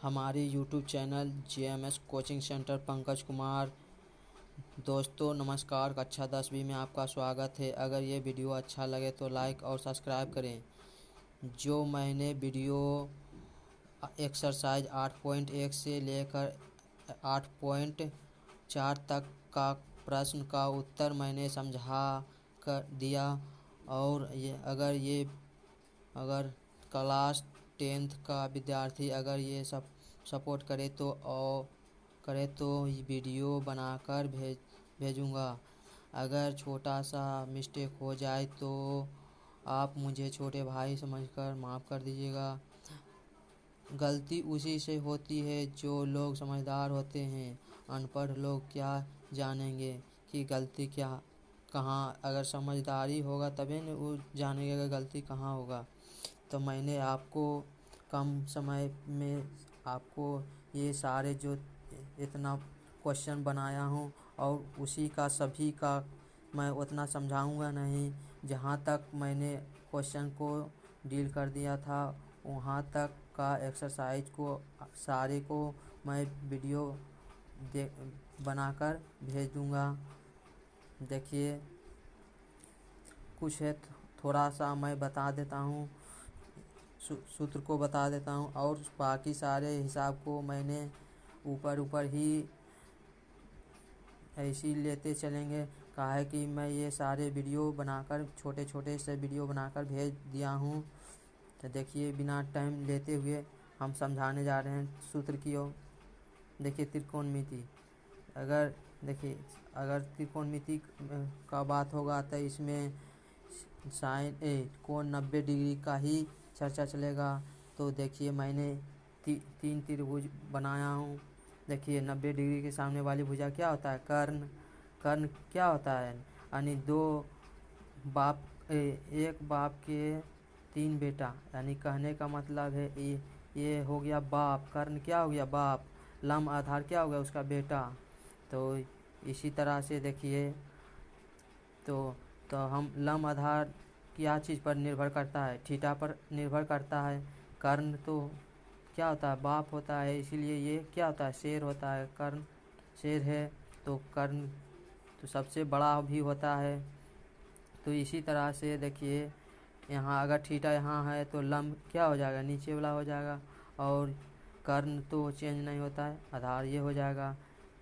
हमारे YouTube channel JMS coaching centre Pankaj Kumar. दोस्तों नमस्कार, कक्षा 10वीं में आपका स्वागत है। अगर ये वीडियो अच्छा लगे तो लाइक और सब्सक्राइब करें। जो मैंने वीडियो एक्सरसाइज 8.1 से लेकर 8.4 तक का प्रश्न का उत्तर मैंने समझा कर दिया, और अगर क्लास 10th का विद्यार्थी अगर ये सब सपोर्ट करे तो ये वीडियो बनाकर भेजूँगा। अगर छोटा सा मिस्टेक हो जाए तो आप मुझे छोटे भाई समझकर माफ़ कर दीजिएगा। गलती उसी से होती है जो लोग समझदार होते हैं। अनपढ़ लोग क्या जानेंगे कि गलती कहाँ। अगर समझदारी होगा तभी न वो जानेंगे कि गलती कहाँ होगा। तो मैंने आपको कम समय में आपको ये सारे जो इतना क्वेश्चन बनाया हूँ, और उसी का सभी का मैं उतना समझाऊंगा नहीं। जहाँ तक मैंने क्वेश्चन को डील कर दिया था वहाँ तक का एक्सरसाइज को सारे को मैं वीडियो बनाकर भेज दूँगा। देखिए कुछ है, थोड़ा सा मैं बता देता हूँ, सूत्र को बता देता हूँ, और बाकी सारे हिसाब को मैंने ऊपर ही ऐसे ही लेते चलेंगे। कहा है कि मैं ये सारे वीडियो बनाकर छोटे से वीडियो बनाकर भेज दिया हूँ। तो देखिए बिना टाइम लेते हुए हम समझाने जा रहे हैं सूत्र की ओर। देखिए त्रिकोणमिति, अगर त्रिकोणमिति का बात होगा तो इसमें कोण 90 डिग्री का ही चर्चा चलेगा। तो देखिए मैंने तीन त्रिभुज बनाया हूँ। देखिए 90 डिग्री के सामने वाली भुजा क्या होता है? कर्ण। कर्ण क्या होता है? यानी एक बाप के 3 बेटा, यानी कहने का मतलब है ये हो गया बाप। कर्ण क्या हो गया? बाप। लंब आधार क्या हो गया? उसका बेटा। तो इसी तरह से देखिए तो हम लंब आधार क्या चीज़ पर निर्भर करता है? थीटा पर निर्भर करता है। कर्ण तो क्या होता है? बाप होता है, इसीलिए ये क्या होता है? शेर होता है। कर्ण शेर है तो कर्ण तो सबसे बड़ा भी होता है। तो इसी तरह से देखिए यहाँ अगर थीटा यहाँ है तो लंब क्या हो जाएगा? नीचे वाला हो जाएगा, और कर्ण तो चेंज नहीं होता है, आधार ये हो जाएगा।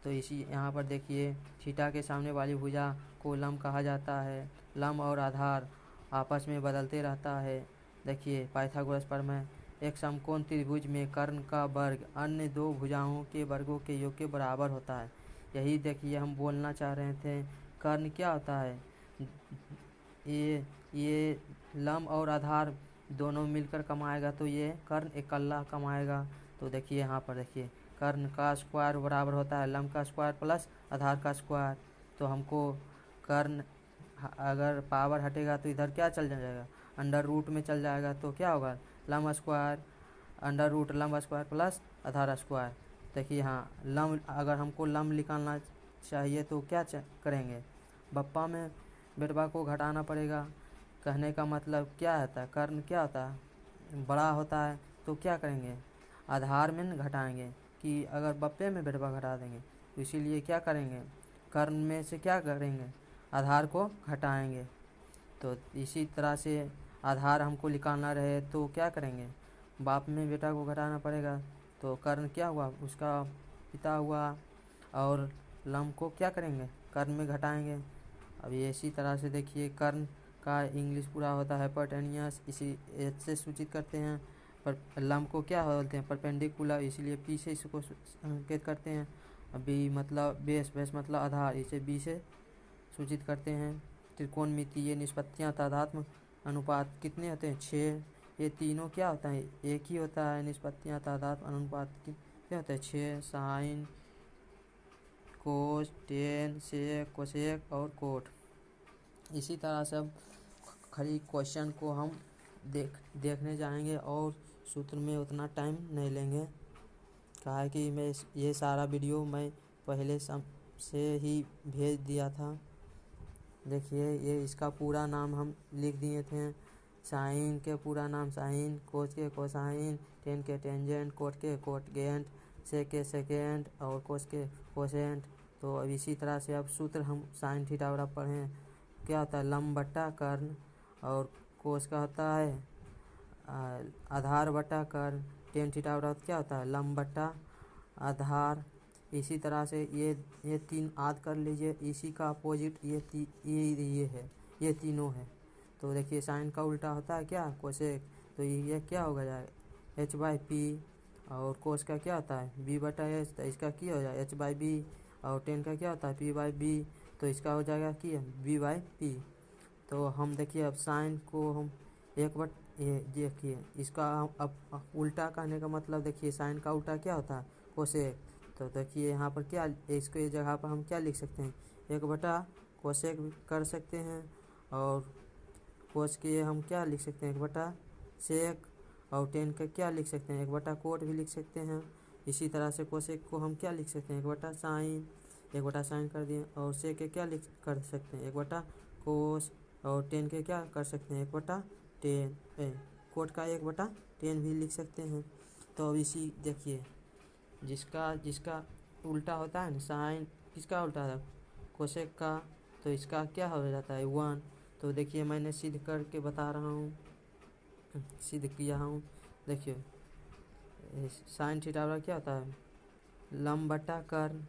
तो इसी यहाँ पर देखिए थीटा के सामने वाली भुजा को लंब कहा जाता है। लंब और आधार आपस में बदलते रहता है। देखिए पाइथागोरस प्रमेय, एक समकोण त्रिभुज में कर्ण का वर्ग अन्य दो भुजाओं के वर्गों के योग के बराबर होता है। यही देखिए हम बोलना चाह रहे थे। कर्ण क्या होता है? ये लंब और आधार दोनों मिलकर कमाएगा, तो ये कर्ण इकल्ला कमाएगा। तो देखिए यहाँ पर देखिए कर्ण का स्क्वायर बराबर होता है लंब का स्क्वायर प्लस आधार का स्क्वायर। तो हमको कर्ण अगर पावर हटेगा तो इधर क्या चल जाएगा? अंडर रूट में चल जाएगा। तो क्या होगा? लंब स्क्वायर अंडर रूट लंब स्क्वायर प्लस आधार स्क्वायर। देखिए यहाँ लंब, अगर हमको लंब निकालना चाहिए तो क्या करेंगे? बप्पा में बेटवा को घटाना पड़ेगा। कहने का मतलब क्या होता है? कर्ण क्या होता है? बड़ा होता है। तो क्या करेंगे? आधार में घटाएंगे, कि अगर बप्पे में बेटवा घटा देंगे तो इसीलिए क्या करेंगे? कर्ण में से क्या करेंगे? आधार को घटाएंगे। तो इसी तरह से आधार हमको निकालना रहे तो क्या करेंगे? बाप में बेटा को घटाना पड़ेगा। तो कर्ण क्या हुआ? उसका पिता हुआ, और लंब को क्या करेंगे? कर्ण में घटाएंगे। अब ये इसी तरह से देखिए कर्ण का इंग्लिश पूरा होता है हाइपोटेन्यूस, इसी एच से सूचित करते हैं। पर लंब को क्या बोलते हैं? परपेंडिकुलर, इसीलिए पी से इसको संकेत करते हैं। अभी मतलब बेस मतलब आधार, इसे बी से सूचित करते हैं। त्रिकोणमिति, ये निष्पत्तियाँ तादात्म्य अनुपात कितने होते हैं? 6। ये तीनों क्या होता है? एक ही होता है। निष्पत्तियाँ तादात्म्य अनुपात कितने होते हैं? 6। साइन, कोस, टेन, सेक, कोसेक और कोट। इसी तरह से अब खाली क्वेश्चन को हम देखने जाएंगे, और सूत्र में उतना टाइम नहीं लेंगे। कहा है कि मैं ये सारा वीडियो मैं पहले से ही भेज दिया था। देखिए ये इसका पूरा नाम हम लिख दिए थे। साइन के पूरा नाम साइन, कोस के कोसाइन, टेन के टेंजेंट, कोट के कोटगेंट, सेक के सेकेंड और कोस के कोसेंट। तो अब इसी तरह से अब सूत्र हम साइन थीटा बराबर पढ़ें, क्या होता है लंब बट्टा कर्ण, और कोस का होता है आधार बट्टा कर्ण, टेन थीटा बराबर क्या होता है लंब बट्टा आधार। इसी तरह से ये तीन आद कर लीजिए, इसी का अपोजिट ये है, ये तीनों है। तो देखिए साइन का उल्टा होता है क्या कोसेक, तो ये क्या होगा जाएगा h/p, और कोस का क्या होता है b/h, तो इसका क्या हो जाएगा h/b, और टेन का क्या होता है p/b, तो इसका हो जाएगा कि b/p। तो हम देखिए अब साइन को हम ये देखिए इसका अब उल्टा कहने का मतलब देखिए साइन का उल्टा क्या होता है कोसेक। तो देखिए यहाँ पर क्या इसके जगह पर हम क्या लिख सकते हैं 1/, कोसेक कर सकते हैं, और कोस के हम क्या लिख सकते हैं 1/, सेक, और टेन का क्या लिख सकते हैं 1/, कोट भी लिख सकते हैं। इसी तरह से कोसेक को हम क्या लिख सकते हैं 1/, साइन, 1/, साइन कर दिए, और सेक के क्या लिख कर सकते हैं 1/, कोस, और टेन के क्या कर सकते हैं 1/, टेन, कोट का 1/, टेन भी लिख सकते हैं। तो अब इसी देखिए जिसका उल्टा होता है ना साइन, किसका उल्टा है कोसेक का, तो इसका क्या हो जाता है 1। तो देखिए मैंने सिद्ध करके बता रहा हूँ, सिद्ध किया हूँ। देखिए साइन थीटा बराबर क्या होता है लंब बट्टा कर्ण,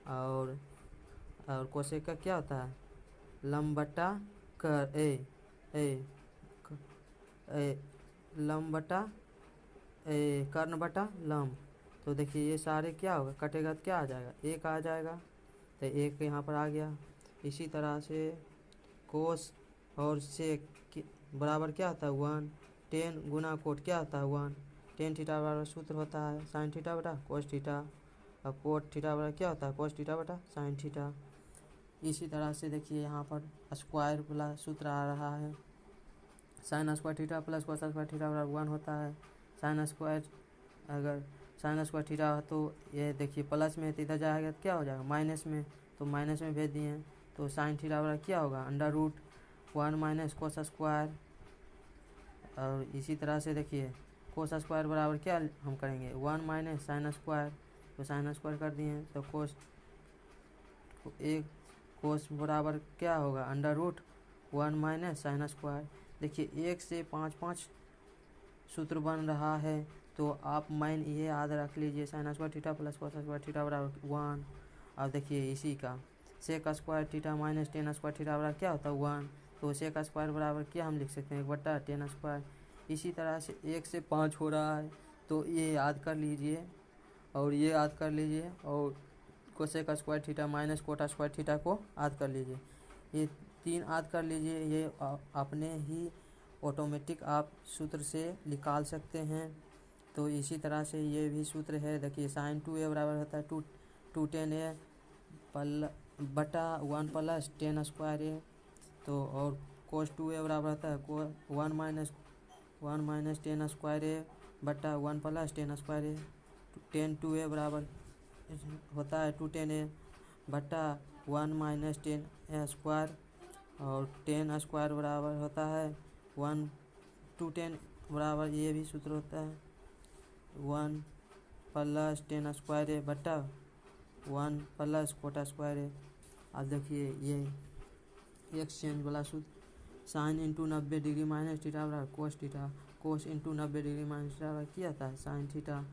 और कोसेक का क्या होता है लंब बट्टा लंब बट्टा कर्ण बट्टा लंब। तो देखिए ये सारे क्या होगा कटेगा तो क्या आ जाएगा 1 आ जाएगा, तो 1 यहाँ पर आ गया। इसी तरह से कोस और सेक बराबर क्या होता है 1, टेन गुना कोट क्या होता है 1, टेन थीटा बराबर सूत्र होता है साइन थीटा बटा कोस थीटा, और कोट थीटा बराबर क्या होता है कोस थीटा बटा साइन थीटा। इसी तरह से देखिए यहाँ पर स्क्वायर वाला सूत्र आ रहा है, sign square theta plus cos square theta बराबर 1 होता है। साइन स्क्वायर अगर साइन स्क्वायर थीटा तो ये देखिए प्लस में तो इधर जाएगा तो क्या हो जाएगा माइनस में, तो माइनस में भेज दिए। तो साइन थीटा बराबर क्या होगा √1 - कोस स्क्वायर। और इसी तरह से देखिए कोस स्क्वायर बराबर क्या हम करेंगे 1 - साइन स्क्वायर, तो साइन स्क्वायर कर दिए। तो कोस बराबर क्या होगा √1 - साइन स्क्वायर। देखिए 1 से 5 सूत्र बन रहा है, तो आप ये याद रख लीजिए sine square theta plus cos square theta बराबर 1। अब देखिए इसी का sec square theta minus tan square theta बराबर क्या होता है 1, तो सेक स्क्वायर बराबर क्या हम लिख सकते हैं 1/, टेन स्क्वायर। इसी तरह से 1 से 5 हो रहा है, तो ये याद कर लीजिए और ये याद कर लीजिए, और cosec square theta minus cot square theta को याद कर लीजिए। ये 3 याद कर लीजिए, ये अपने ही ऑटोमेटिक आप सूत्र से निकाल सकते हैं। तो इसी तरह से ये भी सूत्र है, देखिए साइन 2a बराबर होता है 2 10a बटा 1 प्लस टेन स्क्वायर a। तो और कोस 2a बराबर होता है 1 माइनस टेन स्क्वायर a बटा 1 plus ten square a। Ten 2a बराबर होता है 2 10a बटा 1 माइनस टेन स्क्वायर, और टेन स्क्वायर बराबर होता है 1 2 10 बराबर ये भी सूत्र होता है 1 प्लस टेन स्क्वायर a बटा 1 प्लस कोटा स्क्वायर a। अब देखिए ये एक्सचेंज वाला सूत्र sine into 90 degree minus theta बराबर कोस थीटा, कोस इंटू 90 डिग्री माइनस थीटा बराबर क्या आता है साइन थीटा।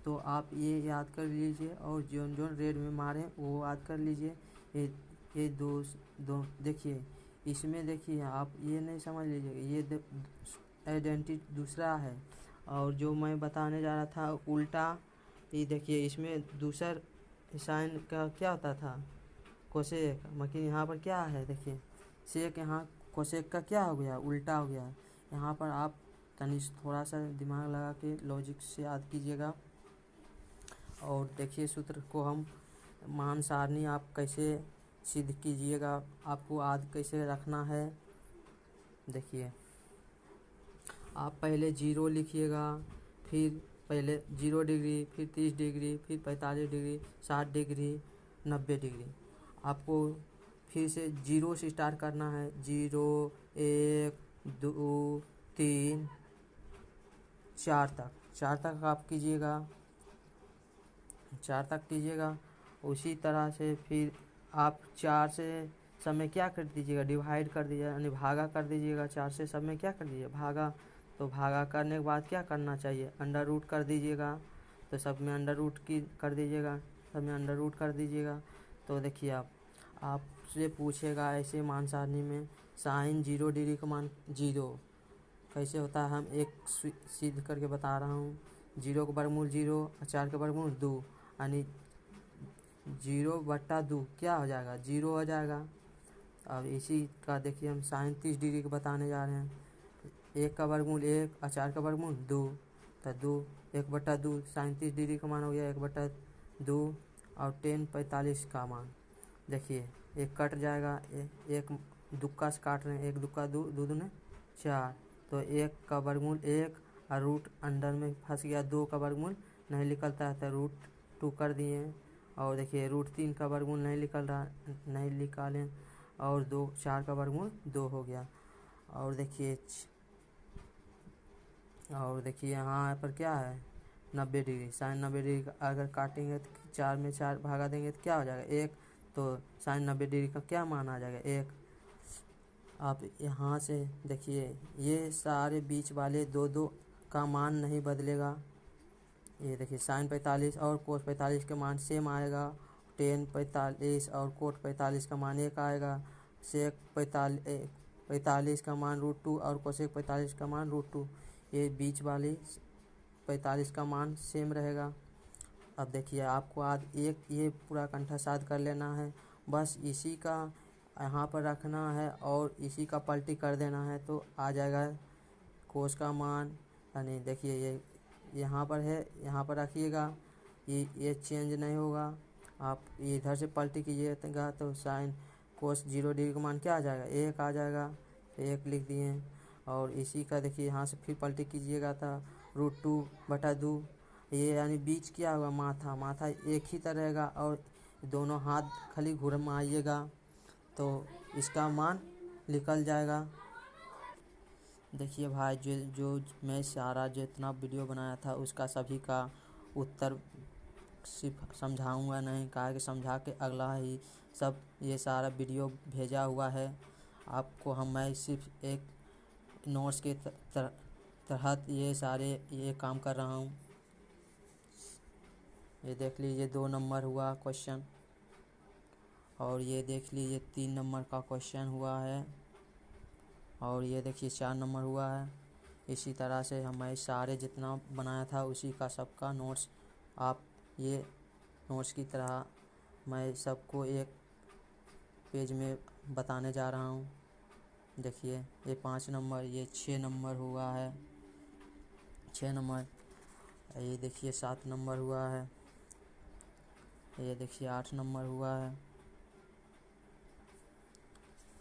तो आप ये याद कर लीजिए, और जो रेड में मारे वो याद कर लीजिए। ये दो देखिए इसमें देखिए आप ये नहीं समझ लीजिए, ये आइडेंटिटी दूसरा है, और जो मैं बताने जा रहा था उल्टा। ये देखिए इसमें दूसर साइन का क्या होता था कोसेक, मगर यहाँ पर क्या है देखिए सेक, यहाँ कोसेक का क्या हो गया उल्टा हो गया। यहाँ पर आप तनी थोड़ा सा दिमाग लगा के लॉजिक से याद कीजिएगा। और देखिए सूत्र को हम मान सारणी आप कैसे सिद्ध कीजिएगा, आपको याद कैसे रखना है। देखिए आप पहले 0 लिखिएगा, फिर पहले 0 डिग्री, फिर 30 डिग्री, फिर 45 डिग्री, 60 डिग्री, 90 डिग्री। आपको फिर से 0 से स्टार्ट करना है, 0 1 2 3 4 तक 4 तक आप कीजिएगा, 4 तक कीजिएगा। उसी तरह से फिर आप 4 से सब में क्या कर दीजिएगा, डिवाइड कर दीजिएगा, यानी भागा कर दीजिएगा। 4 से सब में क्या कर दीजिए, भागा। तो भागा करने के बाद क्या करना चाहिए, अंडर रूट कर दीजिएगा। तो सब में अंडर रूट की कर दीजिएगा, सब में अंडर रूट कर दीजिएगा। तो देखिए आपसे पूछेगा ऐसे मान सारणी में साइन 0 डिग्री का मान 0 कैसे होता है, हम एक सिद्ध करके बता रहा हूँ। 0 का वर्गमूल 0 और 4 का वर्गमूल 2, यानी 0/2 क्या हो जाएगा, 0 हो जाएगा। अब इसी का देखिए हम साइन 30 डिग्री का बताने जा रहे हैं। 1 का वर्गमूल 1 और 4 का वर्गमूल 2, तो 1/2 साइन 30 डिग्री का मान हो गया 1/2। और tan 45 का मान देखिए एक कट जाएगा, एक दुक्का से काट रहे हैं, 1 दुक्का 2, 2 दूने 4। तो 1 का वर्गमूल 1 और रूट अंडर में फंस गया, 2 का वर्गमूल नहीं निकलता है तो √2 कर दिए। और देखिए √3 का वर्गमूल नहीं निकल रहा, नहीं निकालें, और 4 का वर्गमूल 2 हो गया। और देखिए यहाँ पर क्या है 90 डिग्री, साइन 90 डिग्री का अगर काटेंगे तो 4 में 4 भागा देंगे तो क्या हो जाएगा 1। तो साइन 90 डिग्री का क्या मान आ जाएगा 1। आप यहाँ से देखिए ये सारे बीच वाले 2 का मान नहीं बदलेगा। ये देखिए साइन 45 और कोस 45 का मान सेम आएगा। tan 45 और कोट 45 का मान 1 आएगा। सेक 45 का मान √2 और कोसेक 45 का मान √2। ये बीच वाली 45 का मान सेम रहेगा। अब देखिए आपको आज एक ये पूरा कंठा साध कर लेना है, बस इसी का यहाँ पर रखना है और इसी का पलटी कर देना है तो आ जाएगा कोस का मान। यानी देखिए ये यहाँ पर है, यहाँ पर रखिएगा, ये चेंज नहीं होगा। आप इधर से पलटी कीजिएगा तो साइन कोस 0 डिग्री का मान क्या आ जाएगा 1 आ जाएगा, 1 लिख दिए। और इसी का देखिए यहाँ से फिर पलटी कीजिएगा था √2/2। ये यानी बीच क्या होगा, माथा एक ही तरह रहेगा और दोनों हाथ खाली घुमाइएगा तो इसका मान निकल जाएगा। देखिए भाई जो मैं सारा जितना वीडियो बनाया था उसका सभी का उत्तर सिर्फ समझाऊंगा नहीं, कहा कि समझा के अगला ही सब ये सारा वीडियो भेजा हुआ है आपको। मैं सिर्फ एक नोट्स के तहत ये काम कर रहा हूँ। ये देख लीजिए 2 नंबर हुआ क्वेश्चन, और ये देख लीजिए 3 नंबर का क्वेश्चन हुआ है, और ये देखिए 4 नंबर हुआ है। इसी तरह से मैं सारे जितना बनाया था उसी का सबका नोट्स आप ये नोट्स की तरह मैं सबको एक पेज में बताने जा रहा हूँ। देखिए ये 5 नंबर, ये 6 नंबर हुआ है, 6 नंबर। ये देखिए 7 नंबर हुआ है, ये देखिए 8 नंबर हुआ है,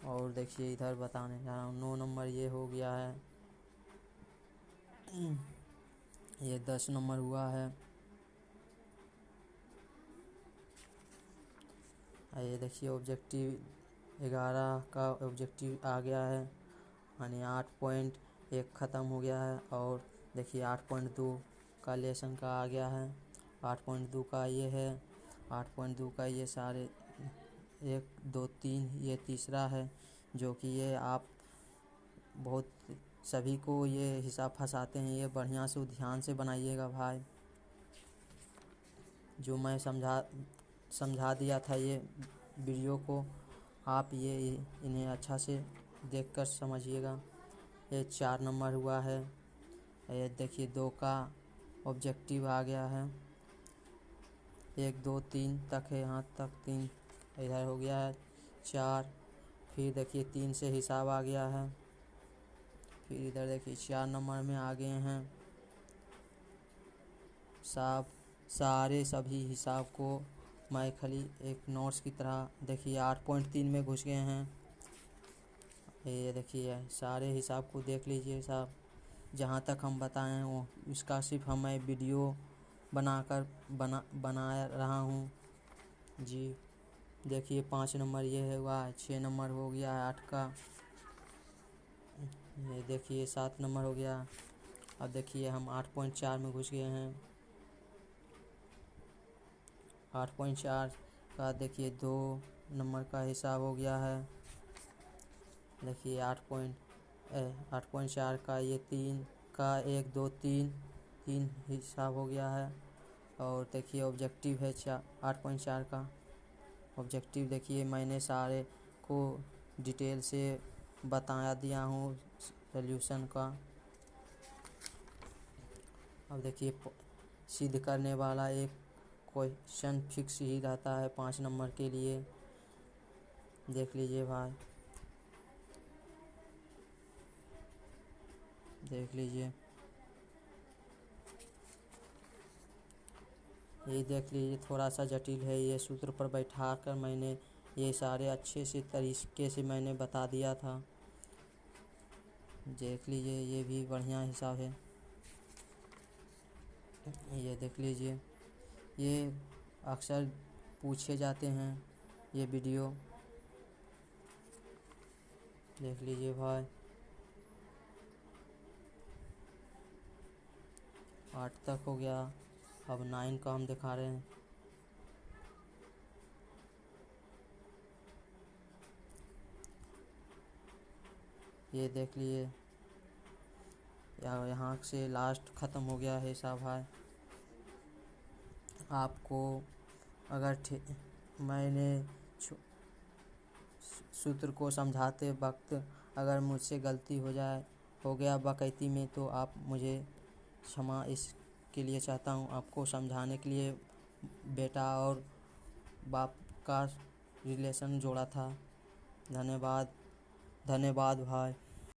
और देखिए इधर बताने जा रहा हूँ 9 नंबर ये हो गया है, ये 10 नंबर हुआ है। ये देखिए ऑब्जेक्टिव 11 का ऑब्जेक्टिव आ गया है, यानी 8.1 ख़त्म हो गया है। और देखिए 8.2 का लेसन का आ गया है, 8.2 का ये है, 8.2 का ये सारे 1 2 3 ये तीसरा है, जो कि ये आप बहुत सभी को ये हिसाब फंसाते हैं, ये बढ़िया से ध्यान से बनाइएगा भाई। जो मैं समझा दिया था ये वीडियो को आप ये इन्हें अच्छा से देखकर समझिएगा। ये 4 नंबर हुआ है, ये देखिए 2 का ऑब्जेक्टिव आ गया है, 1 2 3 तक है, यहाँ तक 3 इधर हो गया है 4। फिर देखिए 3 से हिसाब आ गया है, फिर इधर देखिए 4 नंबर में आ गए हैं सारे सभी हिसाब को मैं खाली एक नोट्स की तरह देखिए 8.3 में घुस गए हैं। ये देखिए सारे हिसाब को देख लीजिए साहब, जहाँ तक हम बताएं वो इसका सिर्फ मैं वीडियो बना रहा हूँ जी। देखिए 5 नंबर ये हुआ, 6 नंबर हो गया है 8 का, ये देखिए 7 नंबर हो गया, अब देखिए हम 8.4 में घुस गए हैं। 8.4 का देखिए 2 नंबर का हिसाब हो गया है। देखिए 8.4 का ये 3 का 1 2 3 हिसाब हो गया है। और देखिए ऑब्जेक्टिव है 8.4 का ऑब्जेक्टिव। देखिए मैंने सारे को डिटेल से बताया दिया हूँ सॉल्यूशन का। अब देखिए सिद्ध करने वाला एक क्वेश्चन फिक्स ही रहता है 5 नंबर के लिए। देख लीजिए भाई, देख लीजिए, ये देख लीजिए थोड़ा सा जटिल है। ये सूत्र पर बैठाकर मैंने ये सारे अच्छे से तरीके से मैंने बता दिया था। देख लीजिए ये भी बढ़िया हिसाब है। ये देख लीजिए, ये अक्सर पूछे जाते हैं ये वीडियो। देख लीजिए भाई, 8 तक हो गया। अब 9 का हम दिखा रहे हैं। ये देख लिए, यहाँ से लास्ट ख़त्म हो गया है हिसाब भाई। आपको अगर मैंने सूत्र को समझाते वक्त अगर मुझसे गलती हो गया बाकायदगी में, तो आप मुझे क्षमा इसके लिए चाहता हूँ। आपको समझाने के लिए बेटा और बाप का रिलेशन जोड़ा था। धन्यवाद, धन्यवाद भाई।